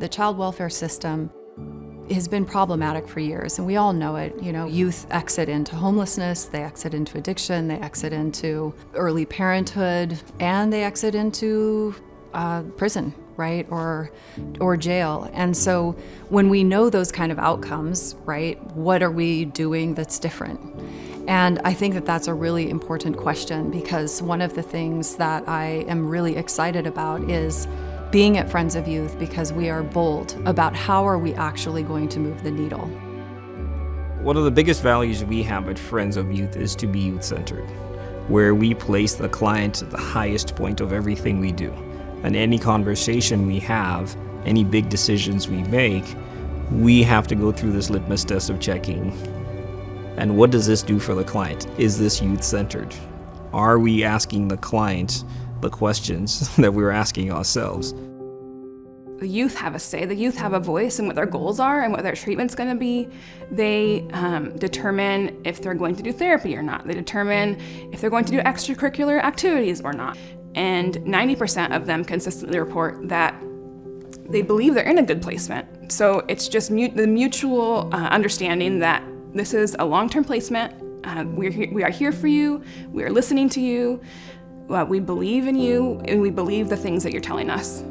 The child welfare system has been problematic for years, and we all know it. You know, youth exit into homelessness, they exit into addiction, they exit into early parenthood, and they exit into prison, right, or jail. And so when we know those kind of outcomes, right, what are we doing that's different? And I think that that's a really important question, because one of the things that I am really excited about is being at Friends of Youth, because we are bold about how are we actually going to move the needle. One of the biggest values we have at Friends of Youth is to be youth-centered, where we place the client at the highest point of everything we do. And any conversation we have, any big decisions we make, we have to go through this litmus test of checking. And what does this do for the client? Is this youth-centered? Are we asking the client the questions that we're asking ourselves? The youth have a say, the youth have a voice in what their goals are and what their treatment's gonna be. They determine if they're going to do therapy or not. They determine if they're going to do extracurricular activities or not. And 90% of them consistently report that they believe they're in a good placement. So it's just the mutual understanding that this is a long-term placement. We are here for you, we are listening to you, we believe in you, and we believe the things that you're telling us.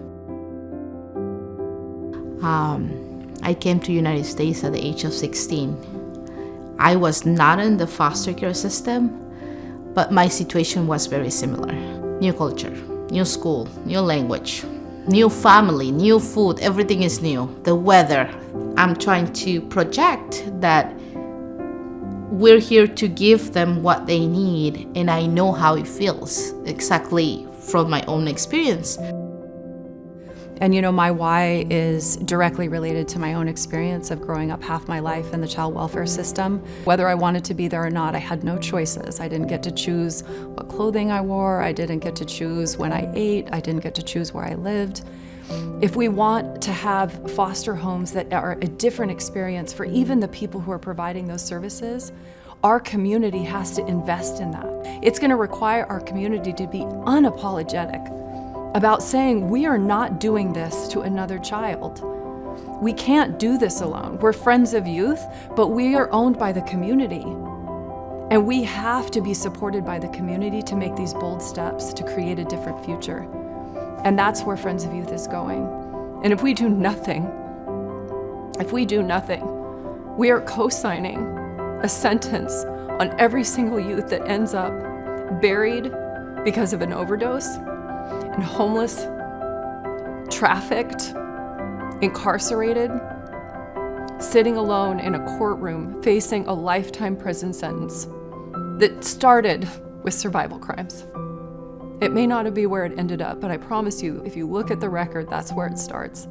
I came to United States at the age of 16. I was not in the foster care system, but my situation was very similar. New culture, new school, new language, new family, new food, everything is new. The weather. I'm trying to project that we're here to give them what they need, and I know how it feels exactly from my own experience. And you know, my why is directly related to my own experience of growing up half my life in the child welfare system. Whether I wanted to be there or not, I had no choices. I didn't get to choose what clothing I wore. I didn't get to choose when I ate. I didn't get to choose where I lived. If we want to have foster homes that are a different experience for even the people who are providing those services, our community has to invest in that. It's going to require our community to be unapologetic about saying we are not doing this to another child. We can't do this alone. We're Friends of Youth, but we are owned by the community. And we have to be supported by the community to make these bold steps to create a different future. And that's where Friends of Youth is going. And if we do nothing, we are co-signing a sentence on every single youth that ends up buried because of an overdose, and homeless, trafficked, incarcerated, sitting alone in a courtroom facing a lifetime prison sentence that started with survival crimes. It may not be where it ended up, but I promise you, if you look at the record, that's where it starts.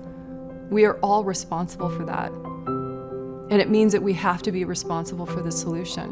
We are all responsible for that. And it means that we have to be responsible for the solution.